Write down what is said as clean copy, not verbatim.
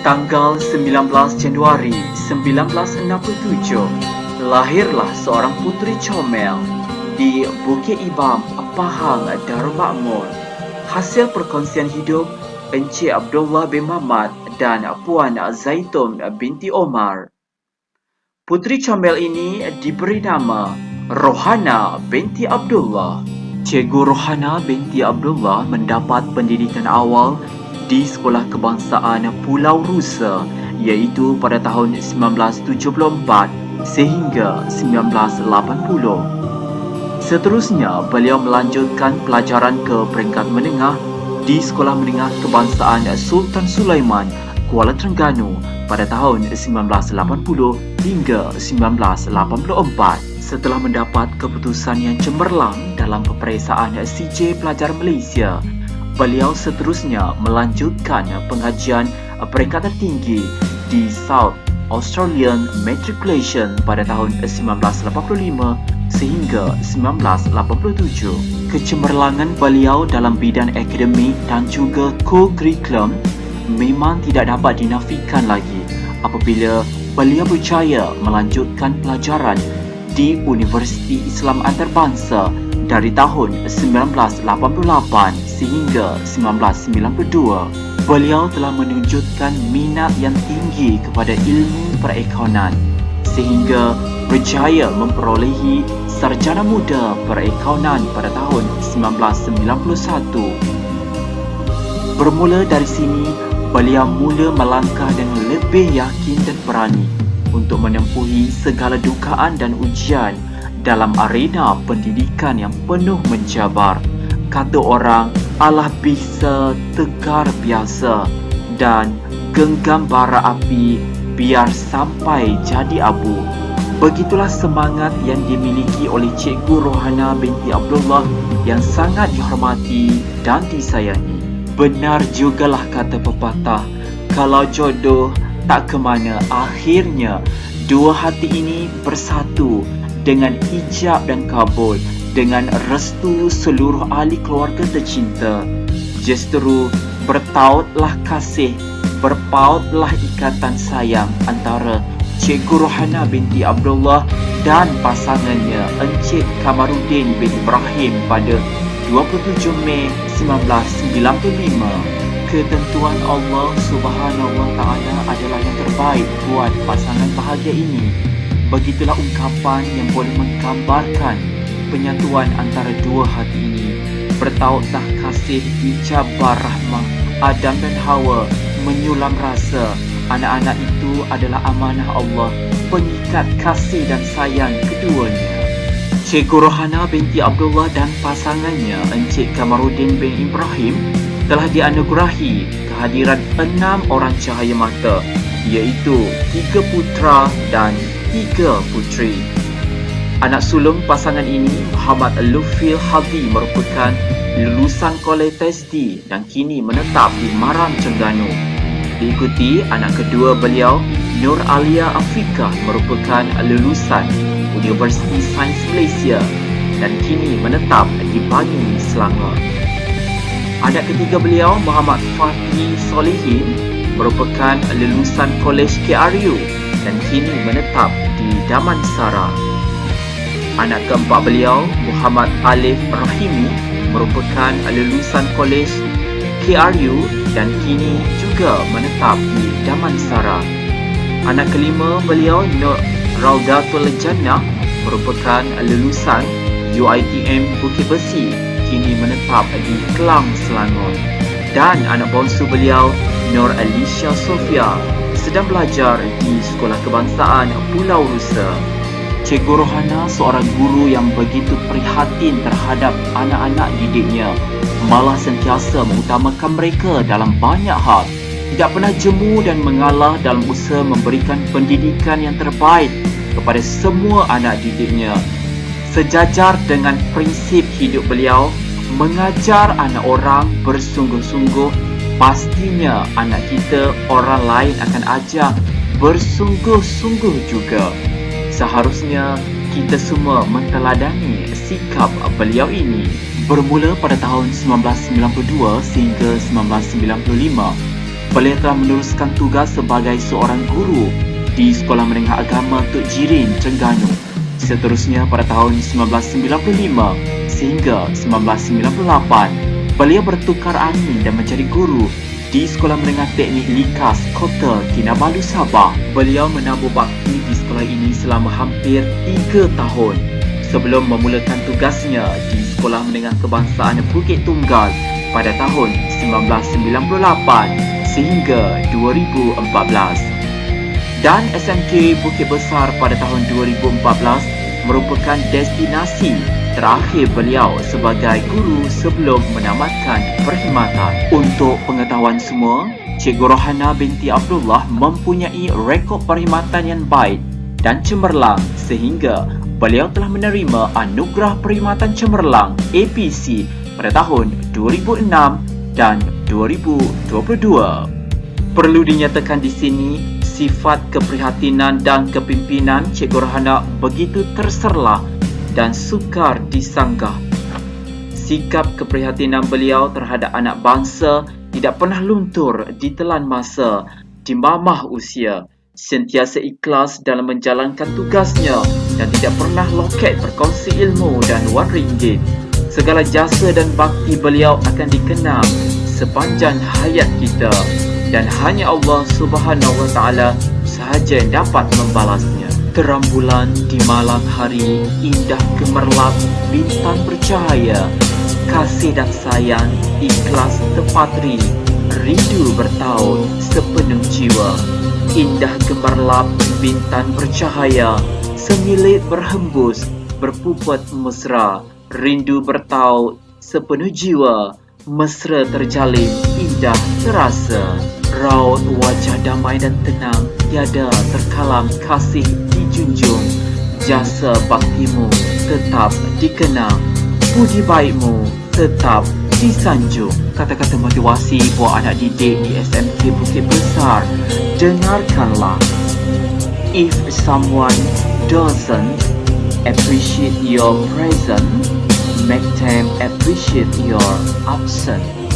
Tanggal 19 Januari 1967, lahirlah seorang puteri comel di Bukit Ibam, Pahang, Darul Makmur. Hasil perkongsian hidup Encik Abdullah bin Mamat dan Puan Zaitun binti Omar. Puteri comel ini diberi nama Rohana binti Abdullah. Cikgu Rohana binti Abdullah mendapat pendidikan awal di Sekolah Kebangsaan Pulau Rusa iaitu pada tahun 1974 sehingga 1980. Seterusnya, beliau melanjutkan pelajaran ke peringkat menengah di Sekolah Menengah Kebangsaan Sultan Sulaiman, Kuala Terengganu pada tahun 1980 hingga 1984. Setelah mendapat keputusan yang cemerlang dalam peperiksaan CJ Pelajar Malaysia, beliau seterusnya melanjutkan pengajian peringkat tertinggi di South Australian Matriculation pada tahun 1985 sehingga 1987. Kecemerlangan beliau dalam bidang akademik dan juga co-curriculum memang tidak dapat dinafikan lagi apabila beliau berjaya melanjutkan pelajaran di Universiti Islam Antarabangsa dari tahun 1988 sehingga 1992. Beliau telah menunjukkan minat yang tinggi kepada ilmu perakaunan sehingga berjaya memperolehi sarjana muda perakaunan pada tahun 1991. Bermula dari sini, beliau mula melangkah dengan lebih yakin dan berani untuk menempuhi segala dugaan dan ujian dalam arena pendidikan yang penuh mencabar. Kata orang, Allah bisa tegar biasa dan genggam bara api biar sampai jadi abu. Begitulah semangat yang dimiliki oleh Cikgu Rohana binti Abdullah yang sangat dihormati dan disayangi. Benar jugalah kata pepatah, kalau jodoh tak ke mana, akhirnya dua hati ini bersatu dengan ijab dan kabul, dengan restu seluruh ahli keluarga tercinta. Justru bertautlah kasih, berpautlah ikatan sayang antara Cikgu Rohana binti Abdullah dan pasangannya Encik Kamaruddin bin Ibrahim pada 27 Mei 1995. Ketentuan Allah Subhanahu Wa Taala adalah yang terbaik buat pasangan bahagia ini. Begitulah ungkapan yang boleh menggambarkan penyatuan antara dua hati ini. Bertautlah kasih dijabar rahmah Adam dan Hawa menyulam rasa. Anak-anak itu adalah amanah Allah, pengikat kasih dan sayang keduanya. Cikgu Rohana binti Abdullah dan pasangannya Encik Kamaruddin bin Ibrahim telah dianugerahi kehadiran 6 orang cahaya mata iaitu 3 putera dan 3 puteri. Anak sulung pasangan ini, Muhammad Lufil Hadi, merupakan lulusan Kolej TSD dan kini menetap di Maram, Terengganu. Diikuti anak kedua beliau, Nur Alia Afrika, merupakan lulusan Universiti Sains Malaysia dan kini menetap di Bangi, Selangor. Anak ketiga beliau, Muhammad Fatih Solihin, merupakan lulusan Kolej KRU dan kini menetap di Damansara. Anak keempat beliau, Muhammad Alif Rahimi, merupakan lulusan Kolej KRU dan kini juga menetap di Damansara. Anak kelima beliau, Nur Raudatul Jannah, merupakan lulusan UiTM Bukit Besi, kini menetap di Kelang, Selangor. Dan anak bongsu beliau, Nur Alicia Sofia, sedang belajar di Sekolah Kebangsaan Pulau Rusa. Cikgu Rohana seorang guru yang begitu prihatin terhadap anak-anak didiknya, malah sentiasa mengutamakan mereka dalam banyak hal. Tidak pernah jemu dan mengalah dalam usaha memberikan pendidikan yang terbaik kepada semua anak didiknya. Sejajar dengan prinsip hidup beliau, mengajar anak orang bersungguh-sungguh, pastinya anak kita orang lain akan ajar bersungguh-sungguh juga. Seharusnya kita semua menteladani sikap beliau ini. Bermula pada tahun 1992 sehingga 1995, beliau telah meneruskan tugas sebagai seorang guru di Sekolah Menengah Agama Tok Jirin, Terengganu. Seterusnya pada tahun 1995 sehingga 1998, beliau bertukar angin dan menjadi guru di Sekolah Menengah Teknik Likas, Kota Kinabalu, Sabah. Beliau menabur bakti di sekolah ini selama hampir 3 tahun sebelum memulakan tugasnya di Sekolah Menengah Kebangsaan Bukit Tunggal pada tahun 1998 sehingga 2014. Dan SMK Bukit Besar pada tahun 2014 merupakan destinasi terakhir beliau sebagai guru sebelum menamatkan perkhidmatan. Untuk pengetahuan semua, Cikgu Rohana binti Abdullah mempunyai rekod perkhidmatan yang baik dan cemerlang sehingga beliau telah menerima Anugerah Perkhidmatan Cemerlang APC pada tahun 2006 dan 2022. Perlu dinyatakan di sini, sifat keprihatinan dan kepimpinan Cikgu Rohana begitu terserlah dan sukar disanggah. Sikap keprihatinan beliau terhadap anak bangsa tidak pernah luntur ditelan masa, dimamah usia, sentiasa ikhlas dalam menjalankan tugasnya dan tidak pernah loket berkongsi ilmu dan wang ringgit. Segala jasa dan bakti beliau akan dikenang sepanjang hayat kita dan hanya Allah Subhanahu Wa Taala sahaja yang dapat membalasnya. Terang bulan di malam hari, indah gemerlap bintang bercahaya, kasih dan sayang ikhlas terpatri, rindu bertaut sepenuh jiwa. Indah gemerlap bintang bercahaya, semilit berhembus berpuput mesra, rindu bertaut sepenuh jiwa, mesra terjalin indah terasa. Raut wajah damai dan tenang, tiada terkalam kasih dijunjung. Jasa baktimu tetap dikenang, budi baikmu tetap disanjung. Kata-kata motivasi buat anak didik di SMK Bukit Besar. Dengarkanlah. If someone doesn't appreciate your presence, make them appreciate your absence.